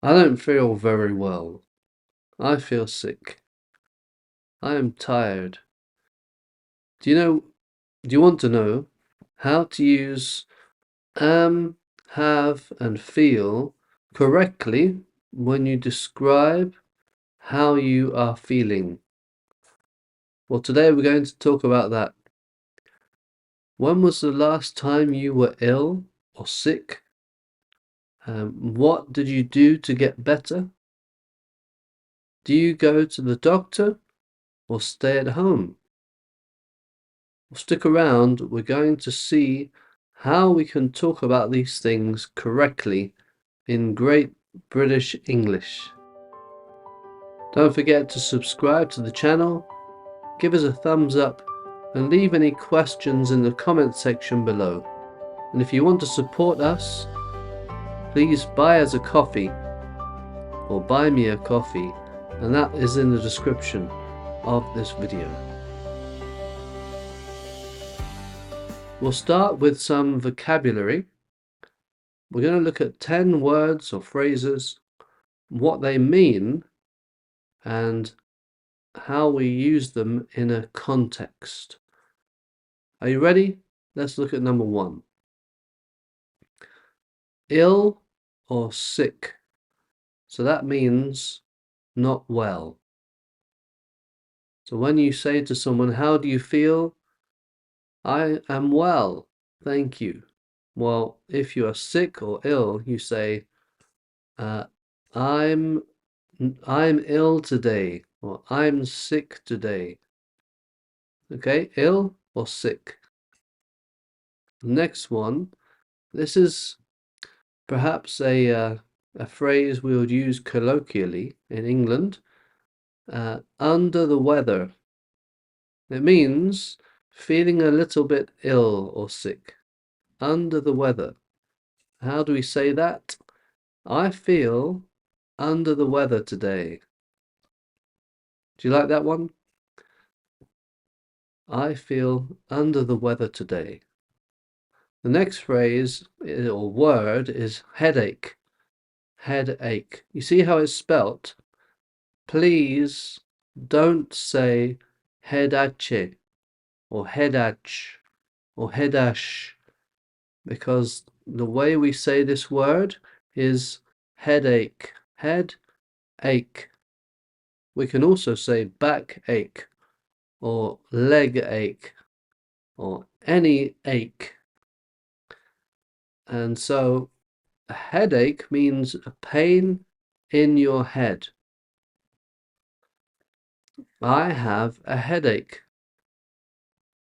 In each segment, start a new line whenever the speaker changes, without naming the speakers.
I don't feel very well. I feel sick. I am tired. Do you want to know how to use am, have, and feel correctly when you describe how you are feeling? Well, today we're going to talk about that. When was the last time you were ill or sick? What did you do to get better? Do you go to the doctor or stay at home? Stick around, we're going to see how we can talk about these things correctly in Great British English. Don't forget to subscribe to the channel, give us a thumbs up, and leave any questions in the comment section below. And if you want to support us, please buy us a coffee or buy me a coffee, and that is in the description of this video. We'll start with some vocabulary. We're going to look at 10 words or phrases, what they mean, and how we use them in a context. Are you ready? Let's look at number 1. Ill or sick. So that means not well. So when you say to someone, how do you feel? I am well, thank you. Well, if you are sick or ill, you say, I'm ill today, or I'm sick today. Okay, ill or sick. Next one, this is perhaps a phrase we would use colloquially in England, under the weather. It means feeling a little bit ill or sick, under the weather. How do we say that? I feel under the weather today. Do you like that one? I feel under the weather today. The next phrase or word is headache. Headache. You see how it's spelt? Please don't say headache or headache or headache, because the way we say this word is headache. Headache. We can also say backache or leg ache or any ache. And so a headache means a pain in your head. I have a headache.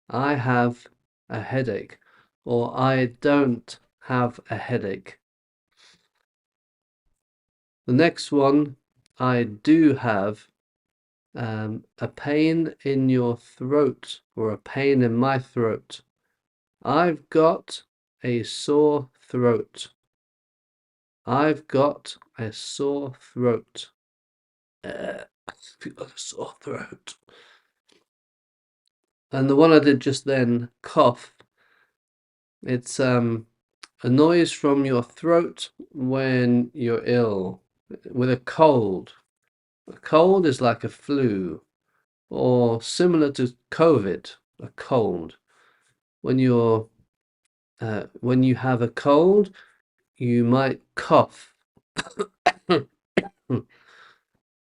I have a headache. Or I don't have a headache. The next one, I do have a pain in your throat, or a pain in my throat. I've got a sore throat. I've got a sore throat. I've got a sore throat. And the one I did just then, cough, it's a noise from your throat when you're ill, with a cold. A cold is like a flu, or similar to COVID, a cold. When you have a cold, you might cough.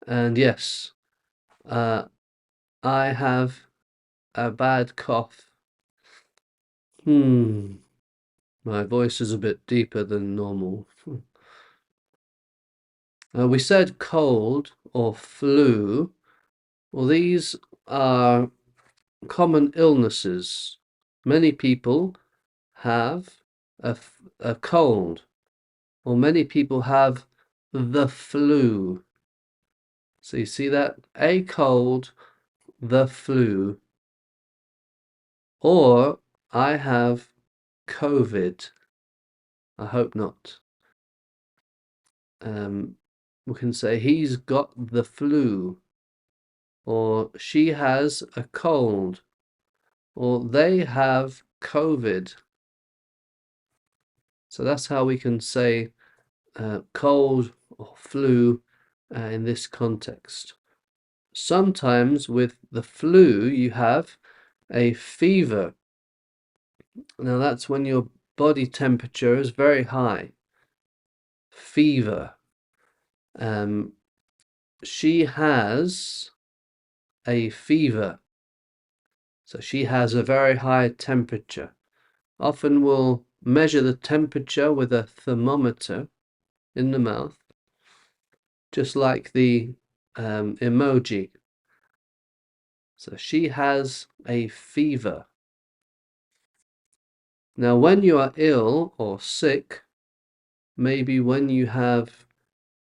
And yes, I have a bad cough. My voice is a bit deeper than normal. We said cold or flu. Well, these are common illnesses. Many people have a cold, or many people have the flu. So you see that? A cold, the flu. Or I have COVID. I hope not. We can say he's got the flu, or she has a cold, or they have COVID. So that's how we can say cold or flu in this context. Sometimes with the flu, you have a fever. Now that's when your body temperature is very high. Fever. She has a fever. So she has a very high temperature. Often we'll measure the temperature with a thermometer in the mouth, just like the emoji. So she has a fever. Now, when you are ill or sick, maybe when you have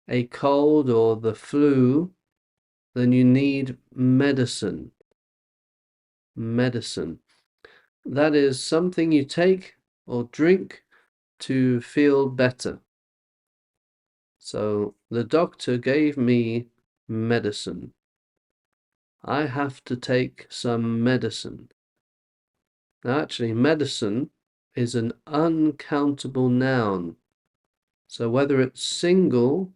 a cold or the flu, then you need medicine. Medicine. That is something you take or drink to feel better. So the doctor gave me medicine. I have to take some medicine. Now, actually, medicine is an uncountable noun. So whether it's single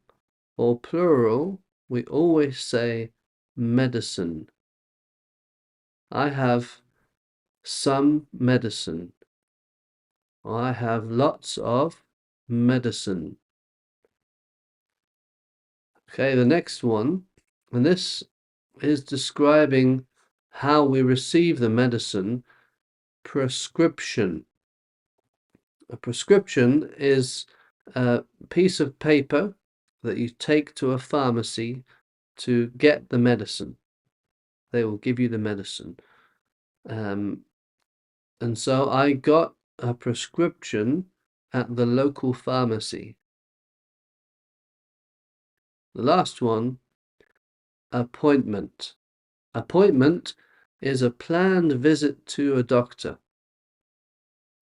or plural, we always say medicine. I have some medicine. I have lots of medicine. Okay, the next one, and this is describing how we receive the medicine. Prescription. A prescription is a piece of paper that you take to a pharmacy to get the medicine. They will give you the medicine. And so I got a prescription at the local pharmacy. The last one, appointment. Appointment is a planned visit to a doctor.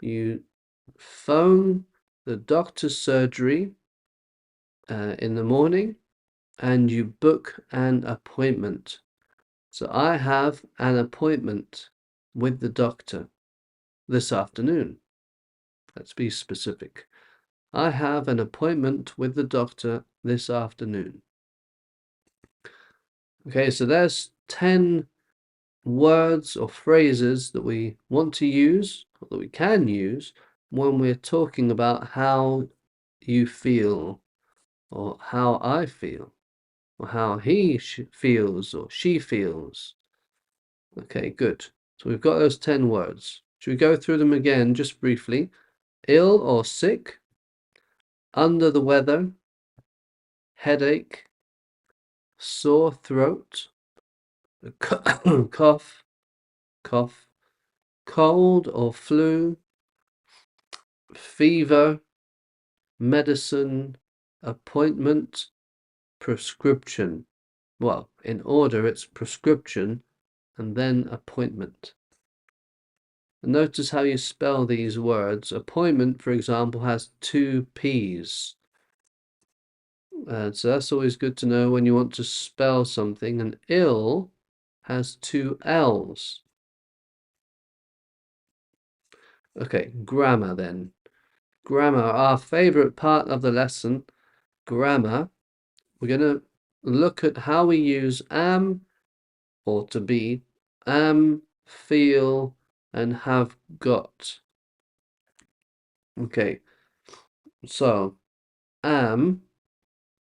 You phone the doctor's surgery in the morning and you book an appointment. So I have an appointment with the doctor this afternoon. Let's be specific. I have an appointment with the doctor this afternoon. Okay, so there's 10 words or phrases that we want to use, or that we can use, when we're talking about how you feel, or how I feel, or how he feels, or she feels. Okay, good. So we've got those 10 words. Should we go through them again just briefly? Ill or sick, under the weather, headache, sore throat, cough, cold or flu, fever, medicine, appointment, prescription. Well, in order, it's prescription and then appointment. Notice how you spell these words. Appointment, for example, has 2 P's. So that's always good to know when you want to spell something. And ill has 2 L's. Okay, grammar then. Grammar, our favorite part of the lesson, grammar. We're going to look at how we use am or to be, am, feel, and have got. Okay, so am,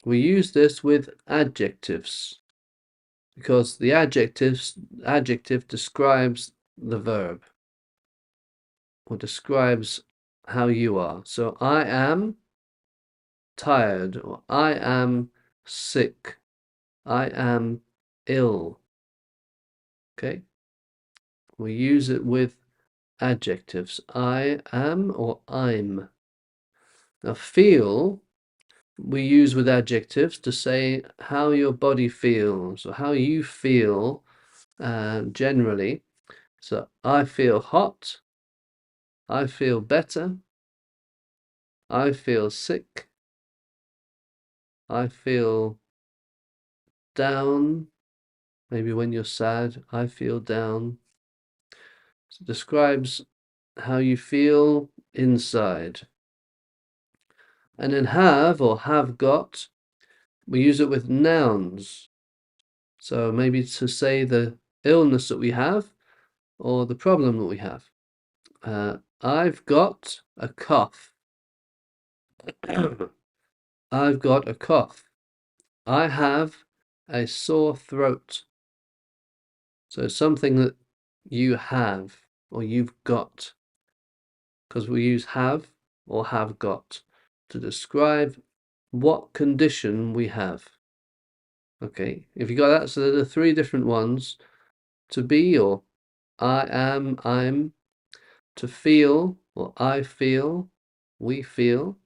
we use this with adjectives because the adjective describes the verb or describes how you are. So I am tired, or I am sick, I am ill. Okay, we use it with adjectives. I am or I'm. Now feel we use with adjectives to say how your body feels or how you feel generally. So I feel hot, I feel better, I feel sick, I feel down. Maybe when you're sad, I feel down. So it describes how you feel inside. And then have or have got, We use it with nouns. So maybe to say the illness that we have or the problem that we have. I've got a cough. I've got a cough. I have a sore throat. So something that you have or you've got, because we use have or have got to describe what condition we have. Okay, if you got that, so there are three different ones: to be or I am, I'm, to feel or I feel, we feel,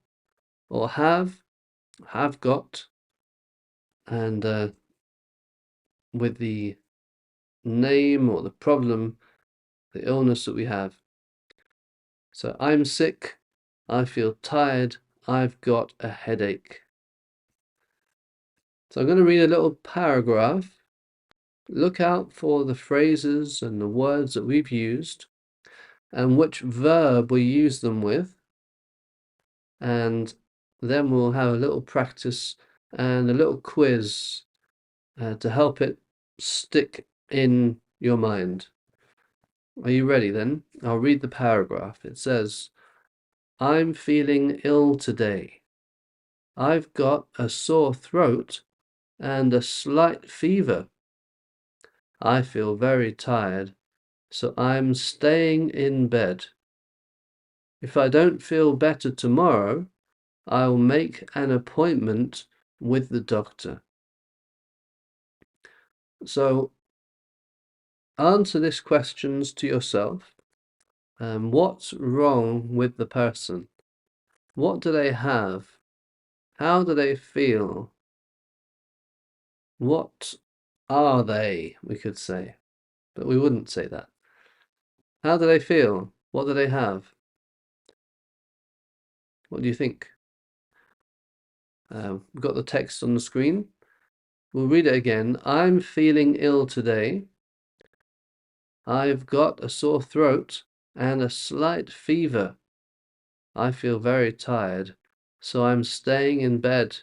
or have got, and with the name or the problem, the illness that we have. So I'm sick, I feel tired, I've got a headache. So I'm going to read a little paragraph. Look out for the phrases and the words that we've used and which verb we use them with. And then we'll have a little practice and a little quiz to help it stick in your mind. Are you ready then? I'll read the paragraph. It says, I'm feeling ill today. I've got a sore throat and a slight fever. I feel very tired, so I'm staying in bed. If I don't feel better tomorrow, I'll make an appointment with the doctor. So answer these questions to yourself. What's wrong with the person? What do they have? How do they feel? What are they, we could say, but we wouldn't say that. How do they feel? What do they have? What do you think? We've got the text on the screen. We'll read it again. I'm feeling ill today. I've got a sore throat and a slight fever. I feel very tired, so I'm staying in bed.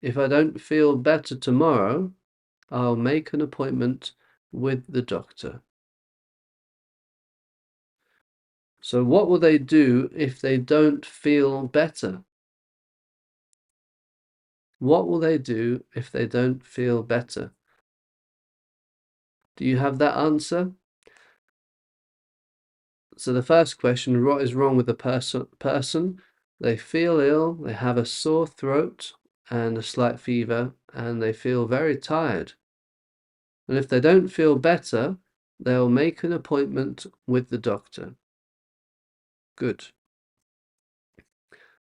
If I don't feel better tomorrow, I'll make an appointment with the doctor. So what will they do if they don't feel better? What will they do if they don't feel better? Do you have that answer? So the first question, what is wrong with the person? They feel ill, they have a sore throat and a slight fever, and they feel very tired. And if they don't feel better, they'll make an appointment with the doctor. Good.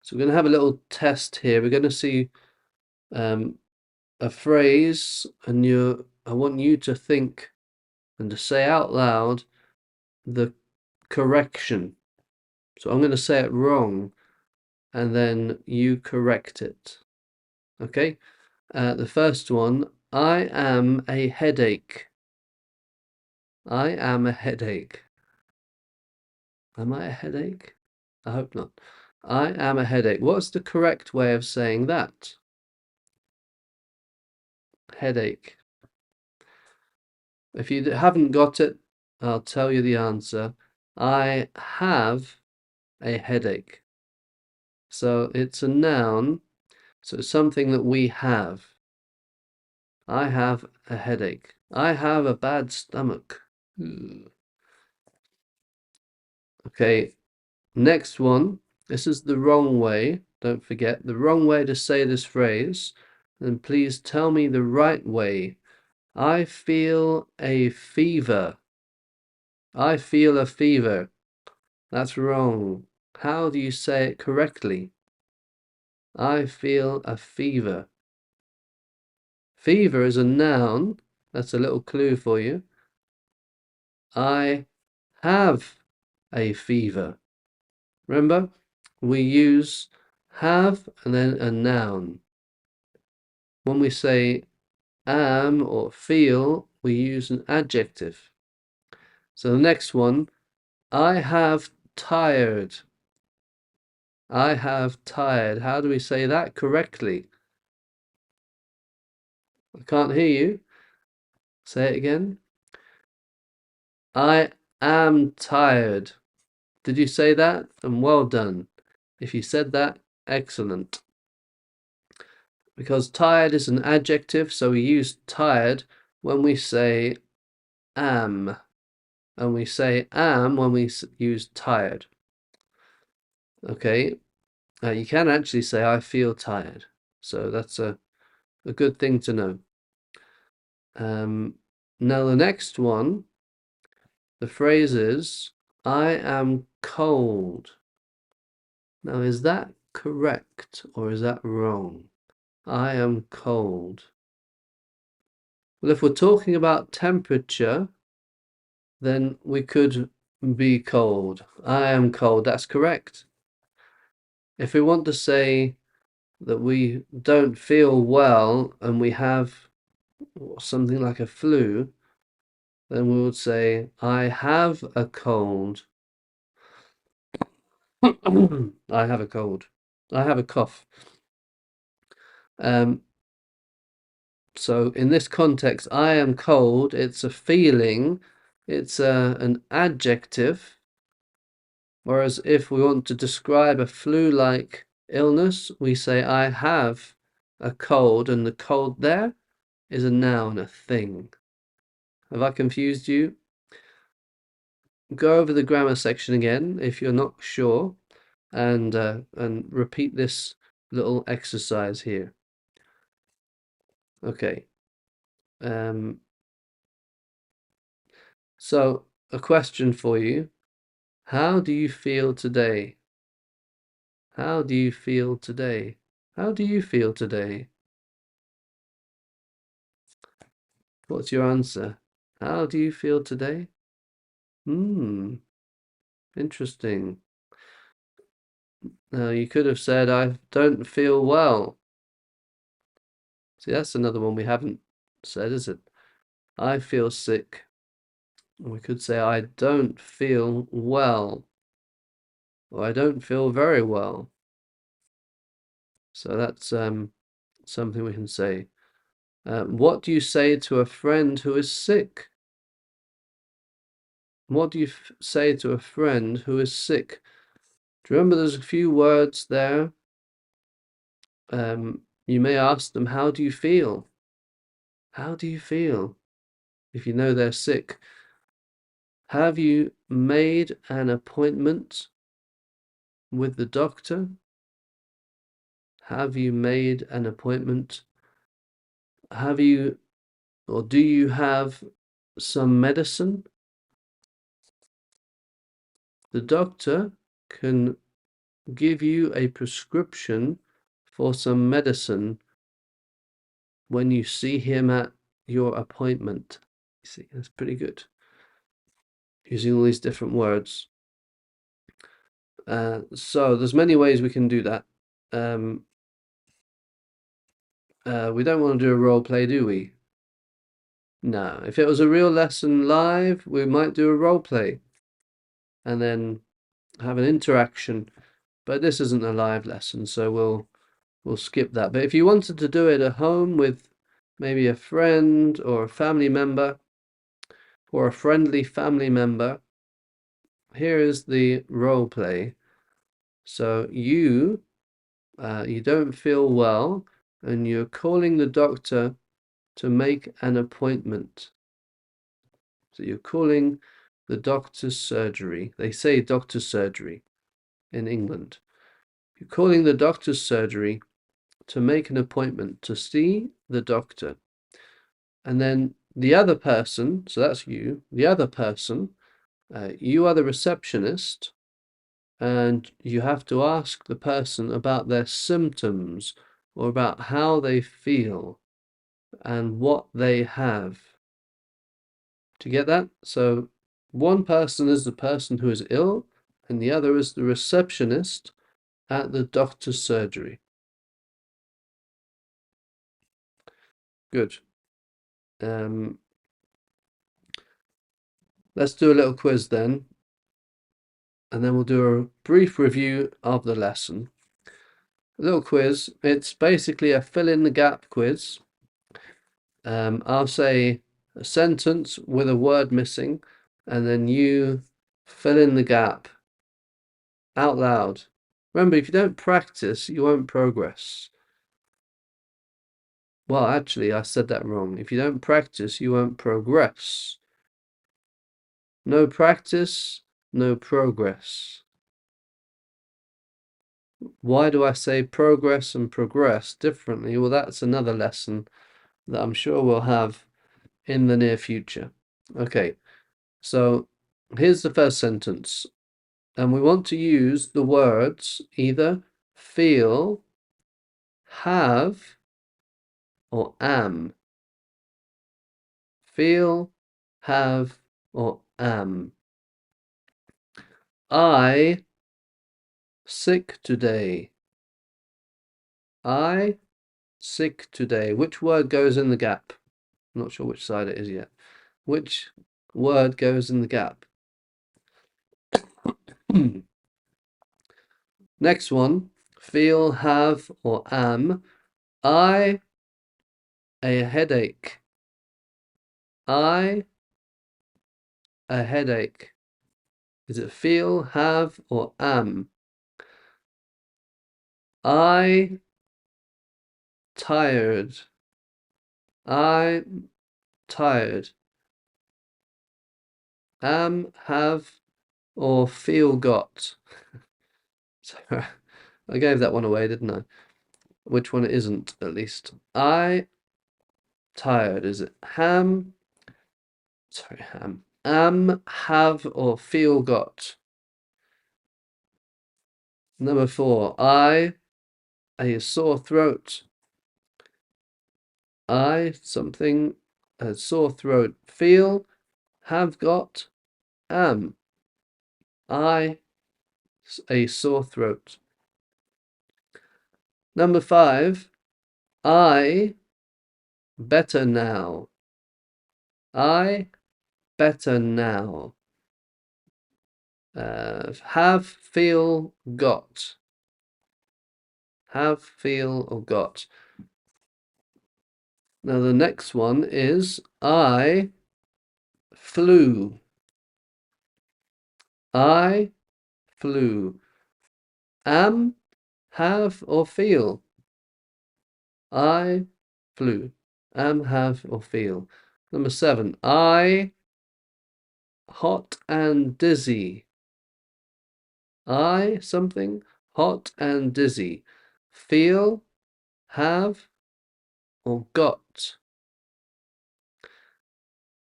So we're going to have a little test here. We're going to see a phrase, and I want you to think and to say out loud the correction. So I'm going to say it wrong, and then you correct it. Okay? The first one, I am a headache. I am a headache. Am I a headache? I hope not. I am a headache. What's the correct way of saying that? Headache. If you haven't got it, I'll tell you the answer. I have a headache. So it's a noun, so it's something that we have. I have a headache. I have a bad stomach. Okay, next one. This is the wrong way. Don't forget the wrong way to say this phrase. And please tell me the right way. I feel a fever. I feel a fever. That's wrong. How do you say it correctly? I feel a fever. Fever is a noun. That's a little clue for you. I have a fever. Remember, we use have and then a noun. When we say am or feel, we use an adjective. So the next one, I have tired. I have tired. How do we say that correctly? I can't hear you. Say it again. I am tired. Did you say that? And well done. If you said that, excellent. Because tired is an adjective, so we use tired when we say am. And we say am when we use tired. Okay, you can actually say I feel tired. So that's a good thing to know. Now the next one, the phrase is I am cold. Now is that correct or is that wrong? I am cold. Well, if we're talking about temperature, then we could be cold. I am cold, that's correct. If we want to say that we don't feel well and we have something like a flu, then we would say, I have a cold. I have a cold. I have a cough. So in this context, I am cold, it's a feeling, it's an adjective. Whereas if we want to describe a flu-like illness, we say I have a cold, and the cold there is a noun, a thing. Have I confused you? Go over the grammar section again if you're not sure, and repeat this little exercise here. Okay. So a question for you. How do you feel today? How do you feel today? How do you feel today? What's your answer? How do you feel today? Interesting. Now you could have said, I don't feel well. See, that's another one we haven't said, is it? I feel sick. We could say, I don't feel well. Or I don't feel very well. So that's something we can say. What do you say to a friend who is sick? What do you say to a friend who is sick? Do you remember there's a few words there? You may ask them, how do you feel? How do you feel? If you know they're sick. Have you made an appointment with the doctor? Have you made an appointment? Have you, or do you have some medicine? The doctor can give you a prescription for some medicine when you see him at your appointment. You see, that's pretty good. Using all these different words. So there's many ways we can do that. We don't want to do a role play, do we? No. If it was a real lesson live, we might do a role play and then have an interaction. But this isn't a live lesson, so we'll skip that. But if you wanted to do it at home with maybe a friend or a family member or a friendly family member, here is the role play. So you don't feel well and you're calling the doctor to make an appointment. So you're calling the doctor's surgery. They say doctor's surgery in England. You're calling the doctor's surgery to make an appointment to see the doctor. And then the other person, so that's you, the other person, you are the receptionist, and you have to ask the person about their symptoms or about how they feel and what they have. Do you get that? So one person is the person who is ill, and the other is the receptionist at the doctor's surgery. Good. Let's do a little quiz then, and then we'll do a brief review of the lesson. A little quiz. It's basically a fill in the gap quiz. I'll say a sentence with a word missing, and then you fill in the gap out loud. Remember, if you don't practice, you won't progress. Well, actually, I said that wrong. If you don't practice, you won't progress. No practice, no progress. Why do I say progress and progress differently? Well, that's another lesson that I'm sure we'll have in the near future. Okay, so here's the first sentence. And we want to use the words either feel, have, or am. Feel, have, or am. I sick today. I sick today. Which word goes in the gap? I'm not sure which side it is yet. Which word goes in the gap? Next one. Feel, have, or am. I a headache. I a headache. Is it feel, have, or am? I tired. I tired. Am, have, or feel got. So I gave that one away, didn't I? Which one it isn't, at least. I tired. Is it ham? Sorry, ham. Am, have, or feel got. Number 4. I a sore throat. I something a sore throat. Feel, have got, am. I a sore throat. Number 5. I better now. I better now. Have, feel, got. Have, feel, or got. Now the next one is I flew. I flew. Am, have, or feel. I flew. Am, have, or feel. Number 7. I hot and dizzy. I something hot and dizzy. Feel, have, or got.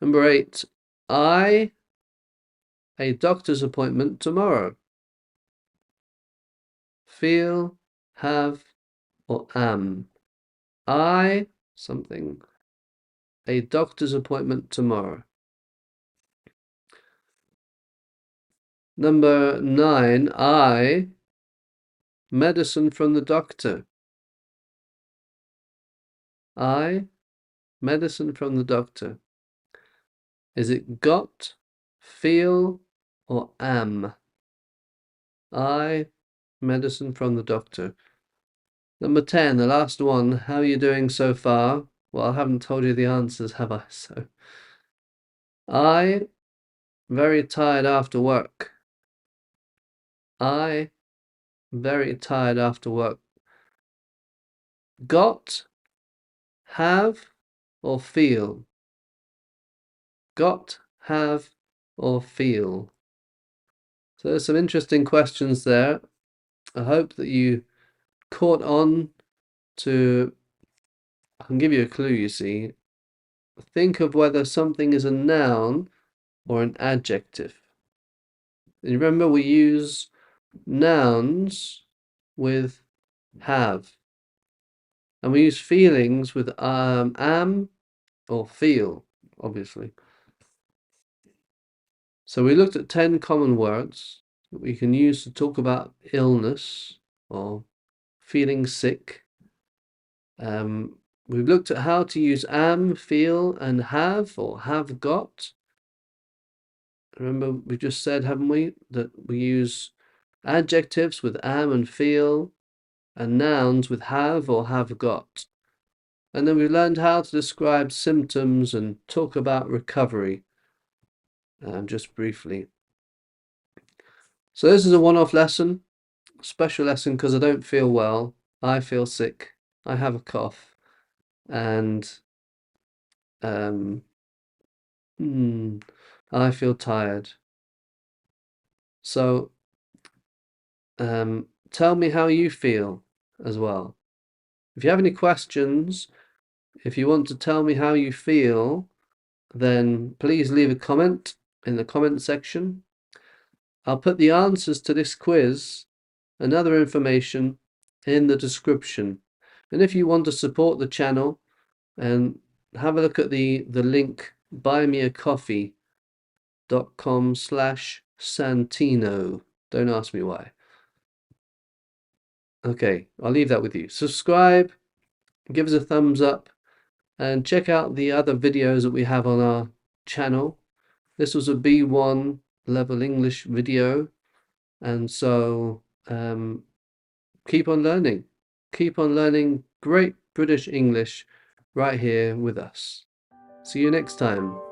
Number 8. I a doctor's appointment tomorrow. Feel, have, or am. I something a doctor's appointment tomorrow. Number 9. I medicine from the doctor. I medicine from the doctor. Is it got, feel, or am? I medicine from the doctor. Number 10, the last one. How are you doing so far? Well, I haven't told you the answers, have I? So, I very tired after work. I very tired after work. Got, have, or feel? Got, have, or feel? So there's some interesting questions there. I hope that you caught on to, I can give you a clue, you see. Think of whether something is a noun or an adjective. And remember, we use nouns with have. And we use feelings with am or feel, obviously. So we looked at 10 common words that we can use to talk about illness or feeling sick. We've looked at how to use am, feel, and have or have got. Remember, we just said, haven't we, that we use adjectives with am and feel, and nouns with have or have got. And then we learned how to describe symptoms and talk about recovery, just briefly. So this is a one-off lesson, special lesson because I don't feel well. I feel sick. I have a cough, and I feel tired. So tell me how you feel as well. If you have any questions, if you want to tell me how you feel, then please leave a comment in the comment section. I'll put the answers to this quiz and other information in the description. And if you want to support the channel, and have a look at the link buymeacoffee.com/Santino. Don't ask me why. Okay, I'll leave that with you. Subscribe, give us a thumbs up, and check out the other videos that we have on our channel. This was a B1 level English video, and so keep on learning. Keep on learning great British English right here with us. See you next time.